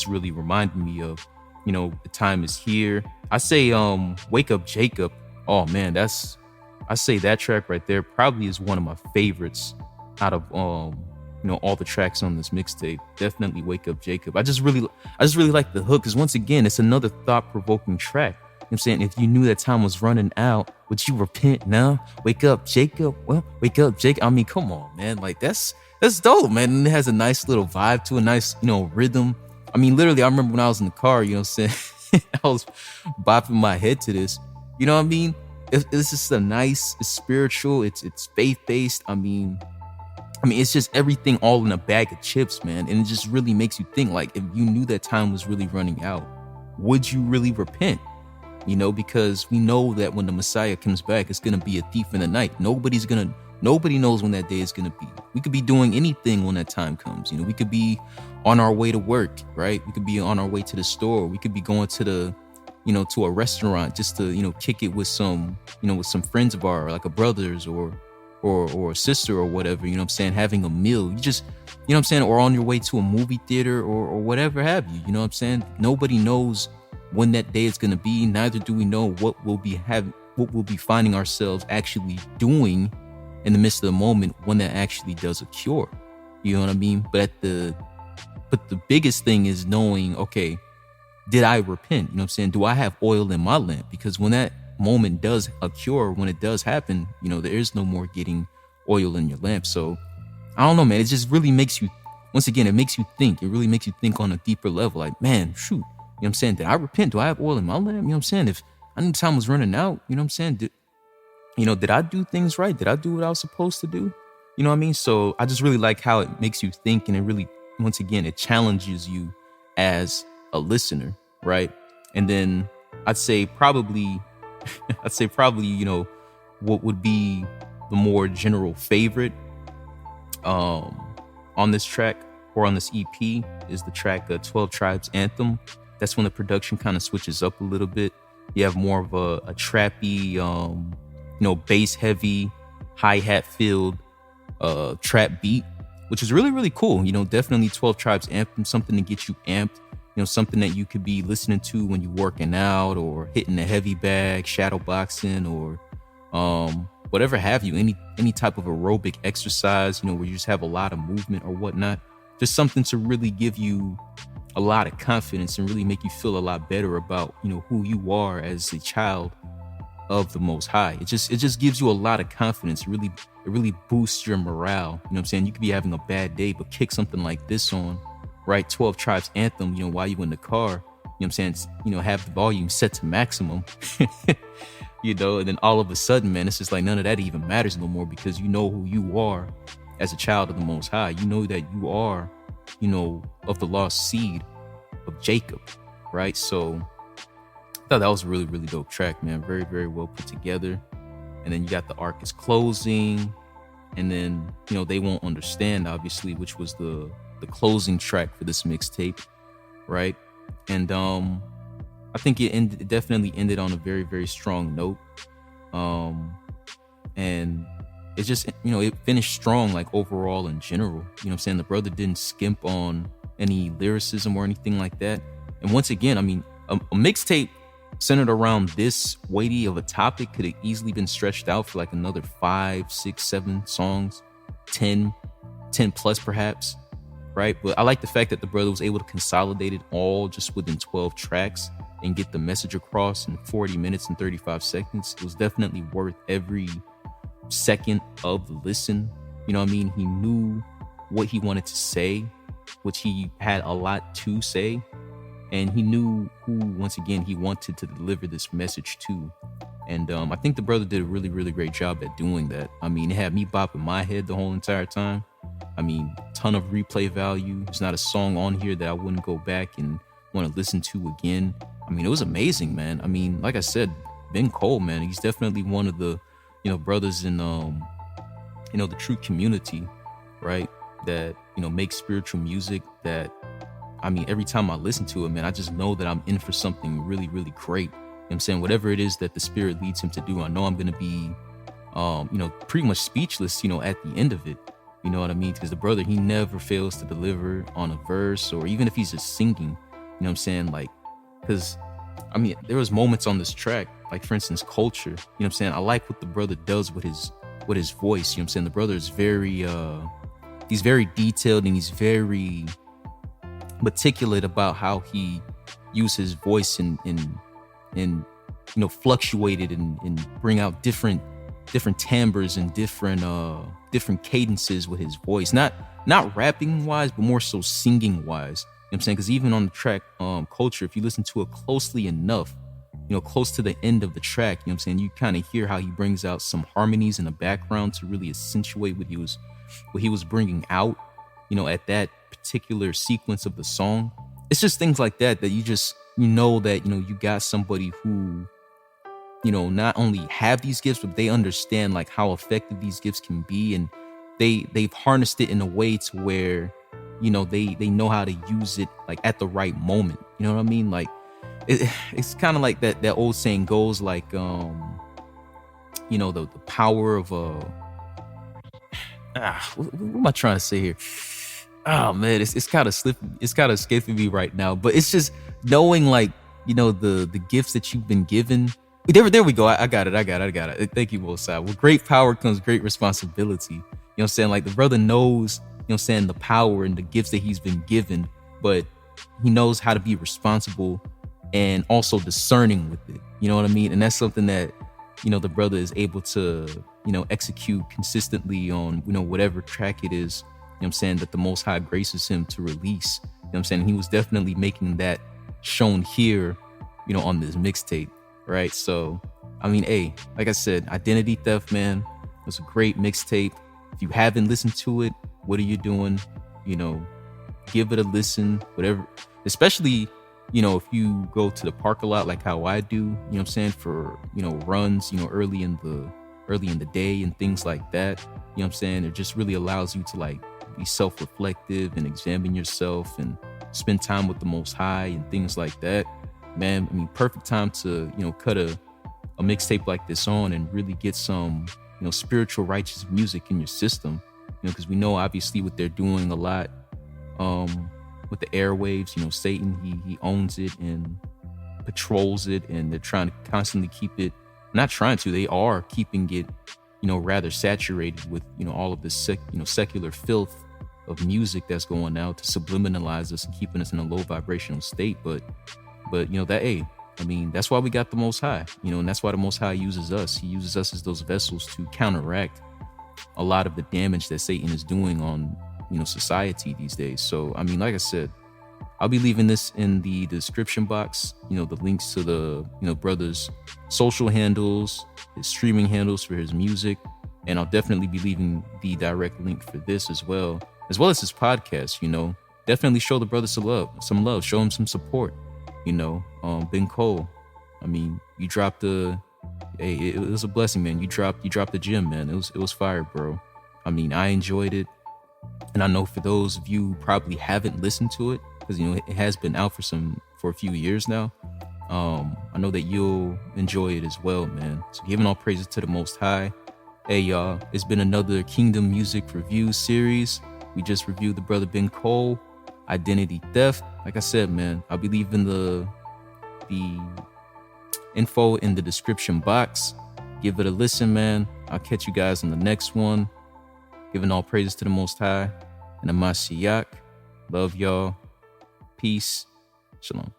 really reminded me of, the time is here. I say Wake Up Jacob. Oh man, I say that track right there probably is one of my favorites out of all the tracks on this mixtape. Definitely Wake Up Jacob. I just really like the hook, because once again, it's another thought-provoking track. You know what I'm saying, if you knew that time was running out, would you repent now? Wake up, Jacob. Well, wake up, Jacob. I mean, come on, man. Like that's dope, man. And it has a nice little vibe to a nice, rhythm. I mean, literally, I remember when I was in the car, you know what I'm saying? I was bopping my head to this. You know what I mean? It's just a nice, it's spiritual, it's faith-based. I mean, it's just everything all in a bag of chips, man. And it just really makes you think, like, if you knew that time was really running out, would you really repent? Because we know that when the Messiah comes back, it's gonna be a thief in the night. Nobody knows when that day is gonna be. We could be doing anything when that time comes. We could be on our way to work, right? We could be on our way to the store. We could be going to to a restaurant just to, kick it with some friends of ours, like a brothers or a sister or whatever, having a meal. You just, or on your way to a movie theater or whatever have you, Nobody knows when that day is going to be. Neither do we know what we'll be finding ourselves actually doing in the midst of the moment when that actually does occur. You know what I mean? But the biggest thing is knowing, okay, did I repent? Do I have oil in my lamp? Because when that moment does occur, when it does happen, there is no more getting oil in your lamp. So I don't know, man. It just really makes you, once again, it makes you think. It really makes you think on a deeper level. Like, man, shoot. Did I repent? Do I have oil in my lamp? If I knew time was running out, did I do things right? Did I do what I was supposed to do? You know what I mean? So I just really like how it makes you think, and it really, once again, it challenges you as a listener, right? And then I'd say probably, what would be the more general favorite on this track or on this EP is the track 12 Tribes Anthem. That's when the production kind of switches up a little bit. You have more of a trappy, bass heavy, hi-hat filled trap beat, which is really, really cool. Definitely 12 Tribes Anthem, something to get you amped. Something that you could be listening to when you're working out or hitting a heavy bag, shadow boxing, or whatever have you, any type of aerobic exercise, where you just have a lot of movement or whatnot. Just something to really give you a lot of confidence and really make you feel a lot better about, who you are as a child of the Most High. It just gives you a lot of confidence. It really boosts your morale. You could be having a bad day, but kick something like this on, right? 12 Tribes Anthem, while you in the car, have the volume set to maximum, and then all of a sudden, man, it's just like none of that even matters no more, because you know who you are as a child of the Most High. You know that you are, of the lost seed of Jacob, right? So I thought that was a really, really dope track, man. Very, very well put together. And then you got the arc is closing, and then, They Won't Understand, obviously, which was the closing track for this mixtape, right? And I think it definitely ended on a very, very strong note. And it just, it finished strong, like overall in general. The brother didn't skimp on any lyricism or anything like that. And once again, a mixtape centered around this weighty of a topic could have easily been stretched out for like another 5, 6, 7 songs, 10 plus perhaps, right? But I like the fact that the brother was able to consolidate it all just within 12 tracks and get the message across in 40 minutes and 35 seconds. It was definitely worth every second of the listen. He knew what he wanted to say, which he had a lot to say, and he knew who, once again, he wanted to deliver this message to. And I think the brother did a really, really great job at doing that. It had me bopping my head the whole entire time. Ton of replay value. There's not a song on here that I wouldn't go back and want to listen to again. It was amazing, man. Like I said, Ben Qol, man, he's definitely one of the, brothers in, the true community, right? That, makes spiritual music that, every time I listen to it, man, I just know that I'm in for something really, really great. Whatever it is that the Spirit leads him to do, I know I'm going to be, pretty much speechless, at the end of it. You know what I mean? Because the brother, he never fails to deliver on a verse, or even if he's just singing, You know what I'm saying? Like, because I mean, there was moments on this track, like for instance, Culture. You know what I'm saying? I like what the brother does with his voice. You know what I'm saying? The brother is very he's very detailed, and he's very meticulous about how he uses his voice and fluctuated and bring out different timbres and different cadences with his voice. Not rapping wise, but more so singing wise. You know what I'm saying? Because even on the track Culture, if you listen to it closely enough, close to the end of the track, you know what I'm saying, you kind of hear how he brings out some harmonies in the background to really accentuate what he was bringing out, at that particular sequence of the song. It's just things like that you just that you got somebody who not only have these gifts, but they understand like how effective these gifts can be, and they've harnessed it in a way to where they know how to use it like at the right moment. You know what I mean? Like it's kind of like that old saying goes, like the power of what am I trying to say here? Oh man, it's kind of escaping me right now. But it's just knowing like the gifts that you've been given. There we go. I got it. Thank you, both sides. With great power comes great responsibility. You know what I'm saying? Like the brother knows, what I'm saying, the power and the gifts that he's been given, but he knows how to be responsible and also discerning with it. You know what I mean? And that's something that, the brother is able to, execute consistently on, whatever track it is, what I'm saying, that the Most High graces him to release. What I'm saying? He was definitely making that shown here, on this mixtape, right? So, I mean, hey, like I said, Identity Theft, man, it was a great mixtape. If you haven't listened to it, what are you doing? Give it a listen, whatever, especially, if you go to the park a lot, like how I do, what I'm saying, for, runs, early in the day and things like that, what I'm saying, it just really allows you to like be self-reflective and examine yourself and spend time with the Most High and things like that. Man, I mean, perfect time to, cut a mixtape like this on and really get some, spiritual righteous music in your system, because we know obviously what they're doing a lot with the airwaves. Satan, he owns it and patrols it, and they're trying to constantly keep it, they are keeping it, rather saturated with, all of this secular filth of music that's going out to subliminalize us and keeping us in a low vibrational state. But that's why we got the Most High, and that's why the Most High uses us. He uses us as those vessels to counteract a lot of the damage that Satan is doing on, society these days. So, I mean, like I said, I'll be leaving this in the description box, the links to the, brother's social handles, his streaming handles for his music. And I'll definitely be leaving the direct link for this as well as his podcast. Definitely show the brother some love, show him some support. Ben Qol, I mean, you dropped it was a blessing, man. You dropped the gym, man. It was fire, bro. I mean, I enjoyed it. And I know for those of you who probably haven't listened to it, because it has been out for a few years now, I know that you'll enjoy it as well, man. So giving all praises to the Most High. Hey y'all, it's been another Kingdom Music Review series. We just reviewed the brother Ben Qol, Identity Theft. Like I said, man, I'll be leaving the info in the description box. Give it a listen, man. I'll catch you guys on the next one. Giving all praises to the Most High and the Mashiach. Love y'all. Peace. Shalom.